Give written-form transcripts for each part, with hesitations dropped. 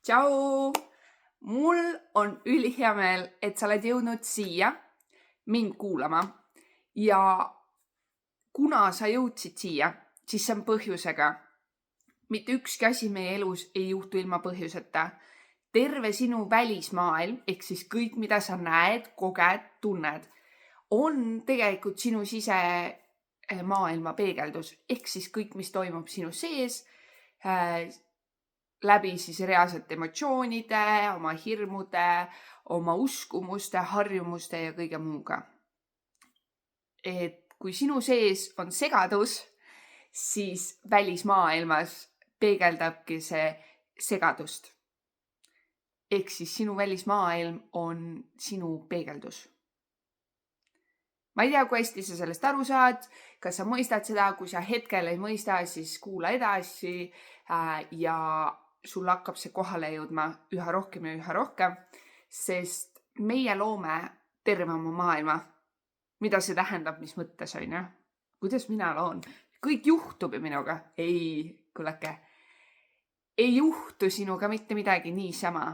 Tšau! Mul on ülihea meel, et sa oled jõudnud siia mind kuulama ja kuna sa jõudsid siia, siis see on põhjusega. Mitte ükski asi meie elus ei juhtu ilma põhjuseta. Terve sinu välismaailm, ehk siis kõik, mida sa näed, koged, tunned, on tegelikult sinu sisemaailma peegeldus. Ehk siis kõik, mis toimub sinu sees, läbi siis reaalselt emotsioonide, oma hirmude, oma uskumuste, harjumuste ja kõige muuga. Et kui sinu sees on segadus, siis välismaailmas peegeldabki see segadust. Ehk siis sinu välismaailm on sinu peegeldus. Ma ei tea, kui hästi sa sellest aru saad, kas sa mõistad seda, kui sa hetkel ei mõista, siis kuula edasi ja sul hakkab see kohale jõudma üha rohkem ja üha rohkem, sest meie loome terve oma maailma. Mida see tähendab, mis mõttes on, ja? Kuidas mina loon? Kõik juhtub ju minuga. Ei, kuulake. Ei juhtu sinuga mitte midagi niisama.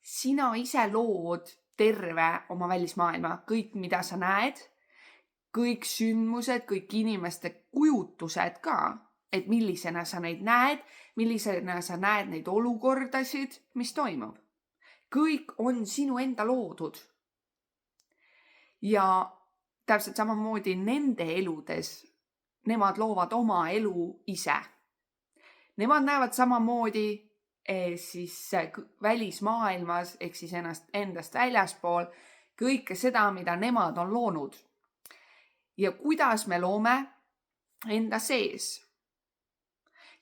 Sina ise lood terve oma välismaailma. Kõik, mida sa näed, kõik sündmused, kõik inimeste kujutused ka, et millisena sa neid näed, millisena sa näed neid olukordasid, mis toimub. Kõik on sinu enda loodud. Ja täpselt samamoodi nende eludes, nemad loovad oma elu ise. Nemad näevad samamoodi siis välismaailmas, ehk siis endast väljaspool, kõike seda, mida nemad on loonud. Ja kuidas me loome enda sees?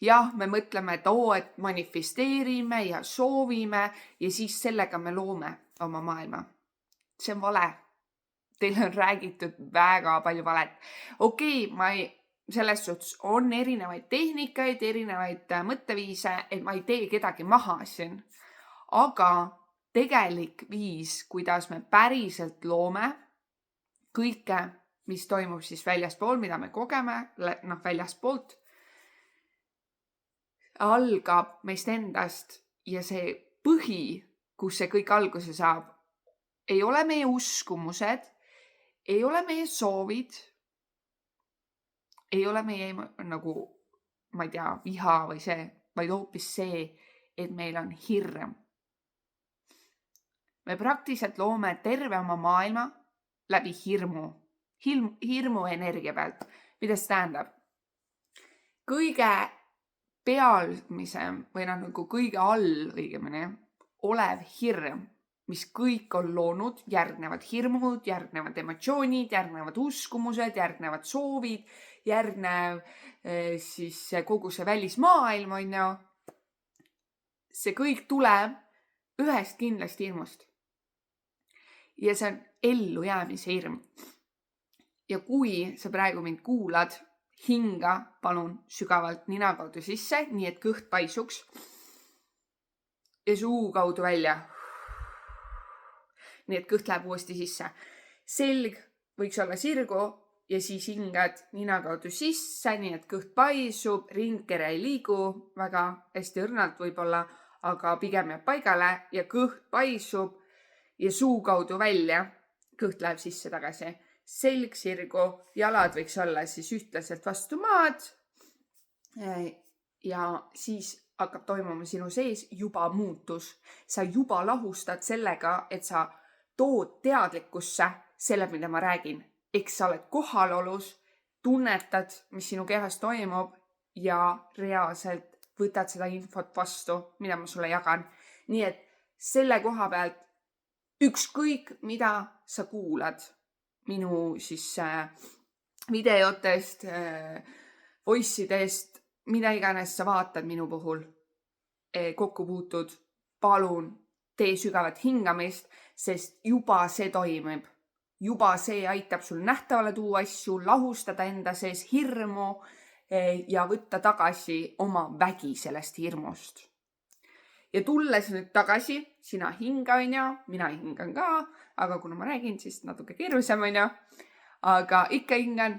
Jah, me mõtleme, et manifesteerime ja soovime ja siis sellega me loome oma maailma. See on vale. Teile on räägitud väga palju valet. Selles suhtes on erinevaid tehnikaid, erinevaid mõtteviise, et ma ei tee kedagi maha siin. Aga tegelik viis, kuidas me päriselt loome kõike, mis toimub siis väljaspool, mida me kogeme, väljaspoolt, algab meist endast ja see põhi, kus see kõik alguse saab, ei ole meie uskumused, ei ole meie soovid, ei ole meie viha või see, vaid hoopis see, et meil on hirm. Me praktiliselt loome terve oma maailma läbi hirmu energia pealt. Mida see tähendab? Kõige pealmisem või kõige all õigemini olev hirm, mis kõik on loonud, järgnevad hirmud, järgnevad emotsioonid, järgnevad uskumused, järgnevad soovid, järgnev siis kogu see välismaailm on ju. See kõik tuleb ühest kindlasti hirmust. Ja see on ellujäämise hirm. Ja kui sa praegu mind kuulad, hinga palun sügavalt nina kaudu sisse, nii et kõht paisuks ja suu kaudu välja. Nii et kõht läheb uuesti sisse. Selg võiks olla sirgu ja siis hingad nina kaudu sisse, nii et kõht paisub, ringkere ei liigu väga hästi õrnalt võib-olla, aga pigem jääb paigale ja kõht paisub ja suu kaudu välja. Kõht läheb sisse tagasi. Selg sirgu, jalad võiks olla siis ühtlaselt vastu maad ja siis hakkab toimuma sinu sees juba muutus. Sa juba lahustad sellega, et sa tood teadlikkusse selle, mida ma räägin. Eks sa oled kohalolus, tunnetad, mis sinu kehas toimub ja reaalselt võtad seda infot vastu, mida ma sulle jagan. Nii et selle koha pealt ükskõik, mida sa kuulad minu siis videotest, voice'idest, mida iganes sa vaatad minu puhul, kokku puutud, palun tee sügavat hingamist, sest juba see toimib. Juba see aitab sul nähtavale tuua asju, lahustada enda sees hirmu ja võtta tagasi oma vägi sellest hirmust. Ja tulles nüüd tagasi, sina hinga on ja, mina hingan ka, aga kuna ma räägin, siis natuke keerulisem on ja, aga ikka hingan.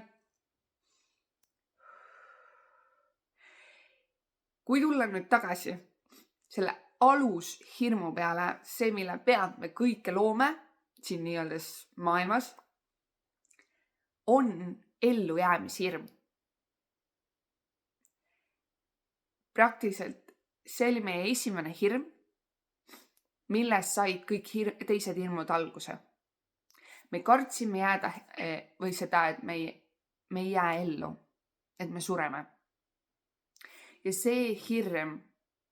Kui tulla nüüd tagasi selle alushirmu peale, see, mille pealt me kõike loome siin nii-öelda maailmas, on ellujäämishirm. Praktiliselt see oli meie esimene hirm, millest said kõik teised hirmud alguse. Me kartsime jääda või seda, et me ei jää ellu, et me sureme. Ja see hirm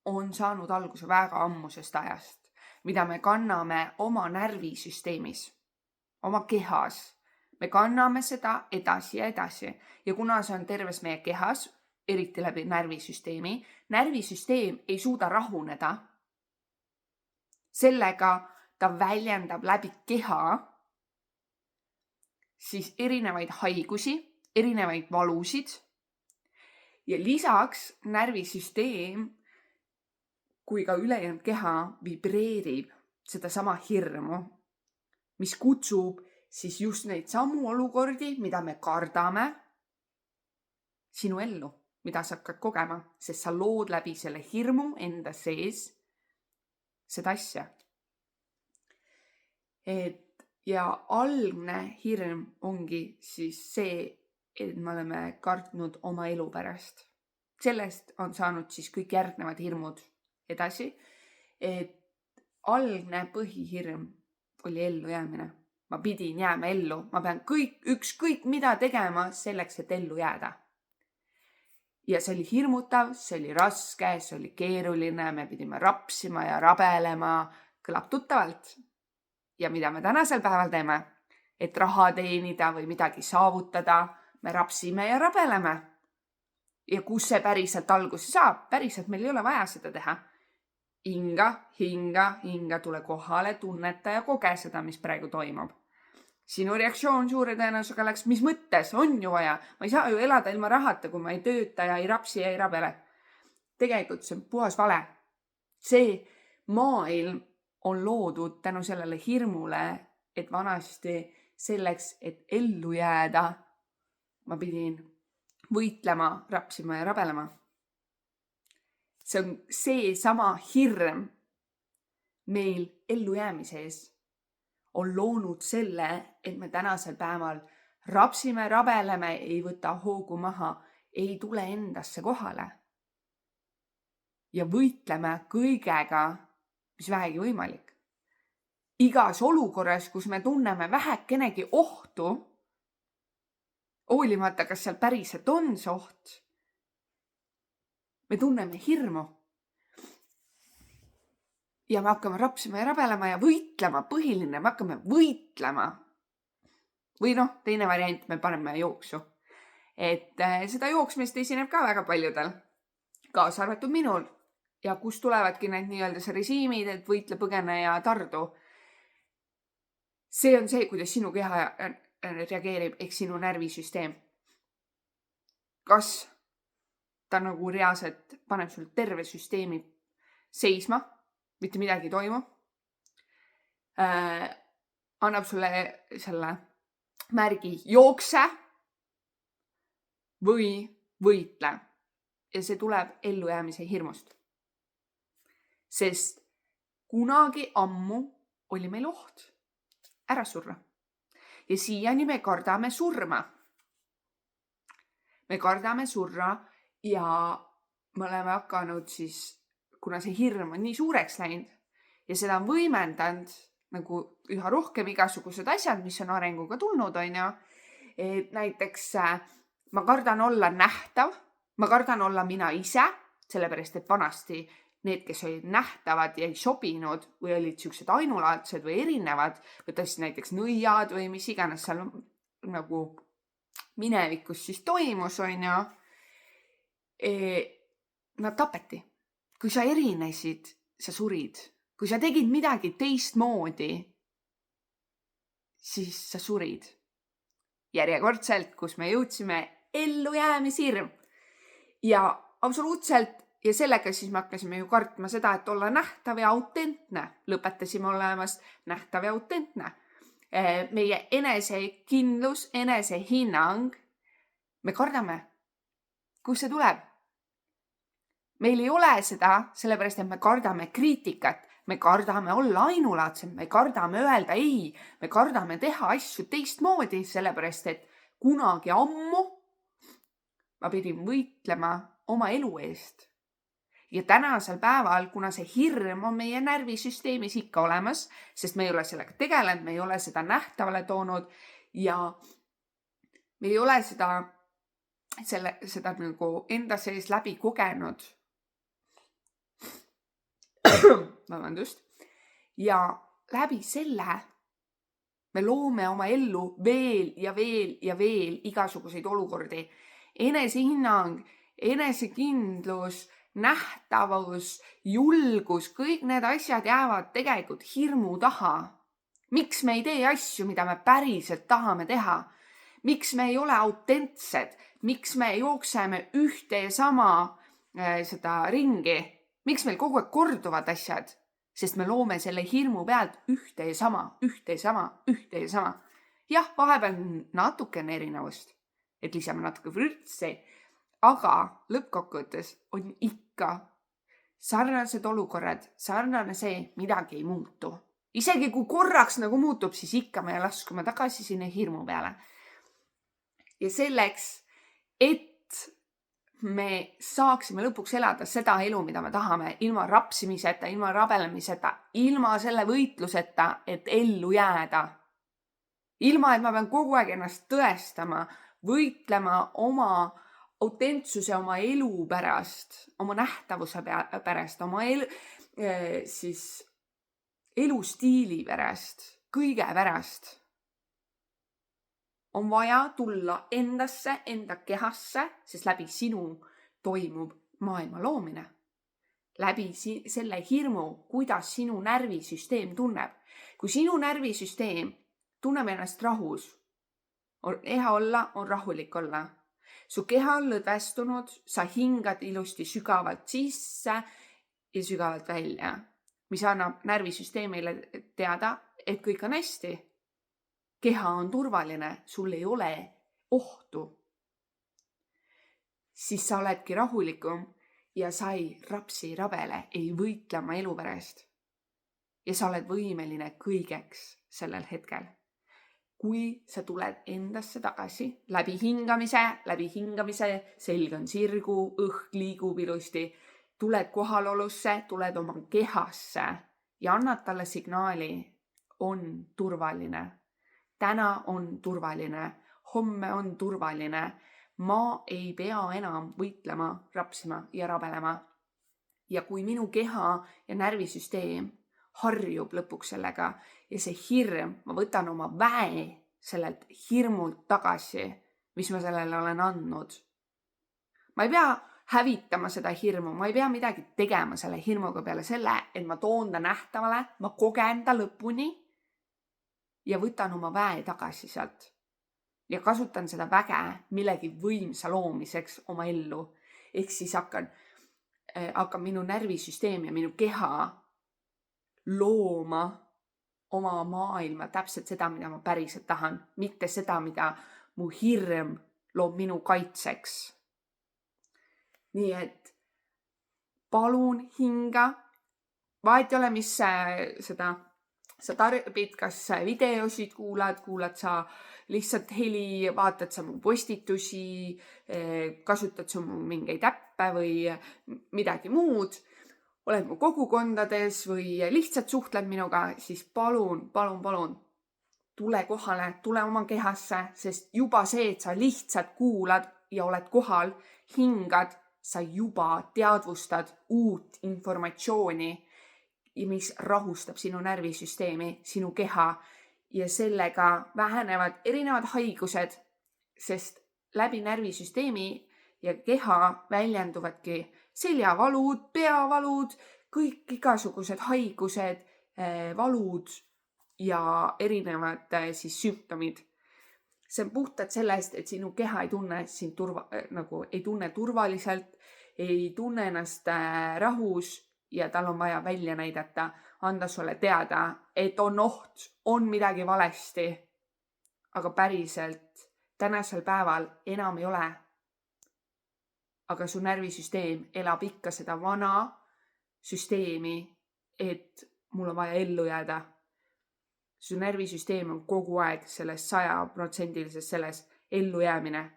on saanud alguse väga ammusest ajast, mida me kanname oma närvisüsteemis, oma kehas. Me kanname seda edasi ja edasi ja kuna see on terves meie kehas, eriti läbi närvisüsteemi ei suuda rahuneda. Sellega ta väljendab läbi keha siis erinevaid haigusi, erinevaid valusid ja lisaks närvisüsteem kui ka ülejäänud keha vibreerib seda sama hirmu, mis kutsub siis just neid samu olukordi, mida me kardame, sinu ellu, mida sa hakkad kogema, sest sa lood läbi selle hirmu enda sees seda asja. Ja algne hirm ongi siis see, et me oleme kartnud oma elu pärast. Sellest on saanud siis kõik järgnevad hirmud edasi, et algne põhihirm oli ellujäämine. Ma pidin jääma ellu, ma pean ükskõik mida tegema selleks, et ellu jääda. Ja see oli hirmutav, see oli raske, see oli keeruline, me pidime rapsima ja rabelema, kõlab tuttavalt. Ja mida me tänasel päeval teeme, et raha teenida või midagi saavutada, me rapsime ja rabeleme. Ja kus see päriselt alguse saab, päriselt meil ei ole vaja seda teha. Hinga, tule kohale, tunneta ja koge seda, mis praegu toimub. Sinu reaktsioon suure tõenäosusega läks, mis mõttes, on ju vaja. Ma ei saa ju elada ilma rahata, kui ma ei tööta ja ei rapsi ja ei rabele. Tegelikult see on puhas vale. See maailm on loodud tänu sellele hirmule, et vanasti selleks, et ellu jääda, ma pidin võitlema, rapsima ja rabelema. See on see sama hirm meil ellujäämise ees on loonud selle, et me tänasel päeval rapsime, rabeleme, ei võta hoogu maha, ei tule endasse kohale. Ja võitleme kõigega, mis vähegi võimalik. Igas olukorras, kus me tunneme vähekenegi ohtu, hoolimata, kas seal päriselt on see oht, me tunneme hirmu. Ja me hakkame rapsima ja rabelema ja võitlema, põhiline, me hakkame võitlema. Või teine variant, me paneme jooksu. Et seda jooksmist esineb ka väga paljudel, kaasa arvatud minul. Ja kus tulevadki need nii-öelda see režiimid, et võitle, põgene ja tardu. See on see, kuidas sinu keha reageerib, ehk sinu närvisüsteem. Kas ta nagu reaalselt paneb sul terve süsteemi seisma, mitte midagi ei toimu. Annab sulle selle märgi jookse või võitle. Ja see tuleb ellujäämise hirmust. Sest kunagi ammu oli meil oht ära surra. Ja siiani me kardame surma. Me kardame surra ja me oleme hakanud siis, kuna see hirm on nii suureks läinud ja seda on võimendanud nagu üha rohkem igasugused asjad, mis on arenguga tulnud, on ju. Et näiteks ma kardan olla nähtav, ma kardan olla mina ise, sellepärast et vanasti need, kes olid nähtavad ja ei sobinud või olid siuksed ainulaadsed või erinevad, võtasid näiteks nõiad või mis iganes seal nagu minevikus siis toimus, on ju. Nad tapeti. Kui sa erinesid, sa surid. Kui sa tegid midagi teistmoodi, siis sa surid. Järjekordselt, kus me jõudsime ellujäämishirm. Ja absoluutselt, ja sellega siis me hakkasime ju kartma seda, et olla nähtav ja autentne. Lõpetasime olemast nähtav ja autentne. Meie enesekindlus, enesehinnang, me kardame. Kust see tuleb? meil ei ole seda, sellepärast et me kardame kriitikat, me kardame olla ainulaadsed, me kardame öelda ei, me kardame teha asju teistmoodi, sellepärast et kunagi ammu ma pidin võitlema oma elu eest. Ja tänasel päeval, kuna see hirm on meie närvisüsteemis ikka olemas, sest me ei ole sellega tegelenud, me ei ole seda nähtavale toonud ja me ei ole seda nagu enda sees läbi kogenud. Vabandust. Ja läbi selle me loome oma ellu veel ja veel ja veel igasuguseid olukordi. Enesehinnang, enesekindlus, nähtavus, julgus, kõik need asjad jäävad tegelikult hirmu taha. Miks me ei tee asju, mida me päriselt tahame teha? Miks me ei ole autentsed? Miks me jookseme ühte ja sama seda ringi? Miks meil kogu aeg korduvad asjad? Sest me loome selle hirmu pealt ühte ja sama, ühte ja sama, ühte ja sama. Jah, vahepeal natukene erinevust, et lisame natuke vürtsi, aga lõppkokkuvõttes on ikka sarnased olukorrad, sarnane see, midagi ei muutu. Isegi kui korraks nagu muutub, siis ikka me laskume tagasi sinna hirmu peale. Ja selleks, et me saaksime lõpuks elada seda elu, mida me tahame, ilma rapsimiseta, ilma rabelemiseta, ilma selle võitluseta, et ellu jääda. Ilma, et ma pean kogu aeg ennast tõestama, võitlema oma autentsuse, oma elu pärast, oma nähtavuse pärast, oma elustiili pärast, kõige pärast. On vaja tulla endasse, enda kehasse, sest läbi sinu toimub maailma loomine. Läbi selle hirmu, kuidas sinu närvisüsteem tunneb. Kui sinu närvisüsteem tunneb ennast rahus, on hea olla, on rahulik olla. Su keha on lõdvestunud, sa hingad ilusti sügavalt sisse ja sügavalt välja, mis annab närvisüsteemile teada, et kõik on hästi. Keha on turvaline, sul ei ole ohtu. Siis sa oledki rahulikum ja sa ei rapsi rabele, ei võitle oma elu pärast. Ja sa oled võimeline kõigeks sellel hetkel. Kui sa tuled endasse tagasi, läbi hingamise, selg on sirgu, õhk liigub ilusti, tuled kohalolusse, tuled oma kehasse ja annad talle signaali, on turvaline. Täna on turvaline, homme on turvaline. Ma ei pea enam võitlema, rapsima ja rabelema. Ja kui minu keha ja närvisüsteem harjub lõpuks sellega ja see hirm, ma võtan oma väe sellelt hirmult tagasi, mis ma sellele olen andnud. Ma ei pea hävitama seda hirmu, ma ei pea midagi tegema selle hirmuga peale selle, et ma toon ta nähtavale, ma kogen ta lõpuni ja võtan oma väe tagasi sealt ja kasutan seda väge millegi võimsa loomiseks oma ellu. Ehk siis hakkan minu närvisüsteem ja minu keha looma oma maailma täpselt seda, mida ma päriselt tahan, mitte seda, mida mu hirm loob minu kaitseks. Nii et palun hinga, vahet ei ole, mis sa tarbid, kas videosid kuulad sa lihtsalt heli, vaatad sa mu postitusi, kasutad sa mu mingeid äppe või midagi muud, oled mu kogukondades või lihtsalt suhtled minuga, siis palun, tule kohale, tule oma kehasse, sest juba see, et sa lihtsalt kuulad ja oled kohal, hingad, sa juba teadvustad uut informatsiooni, mis rahustab sinu närvisüsteemi, sinu keha ja sellega vähenevad erinevad haigused, sest läbi närvisüsteemi ja keha väljenduvadki seljavalud, peavalud, kõik igasugused haigused, valud ja erinevad sümptomid. See on puhtalt sellest, et sinu keha ei tunne sind ei tunne turvaliselt, ei tunne ennast rahus ja tal on vaja välja näidata, anda sulle teada, et on oht, on midagi valesti. Aga päriselt tänasel päeval enam ei ole. aga su närvisüsteem elab ikka seda vana süsteemi, et mul on vaja ellu jääda. Su närvisüsteem on kogu aeg selles 100% selles ellujäämine.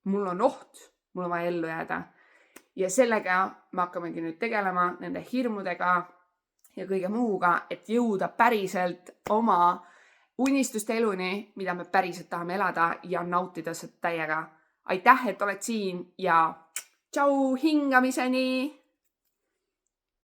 Mul on oht, mul on vaja ellu jääda. Ja sellega me hakkamegi nüüd tegelema nende hirmudega ja kõige muuga, et jõuda päriselt oma unistuste eluni, mida me päriselt tahame elada ja nautida seda täiega. Aitäh, et oled siin ja tšau hingamiseni!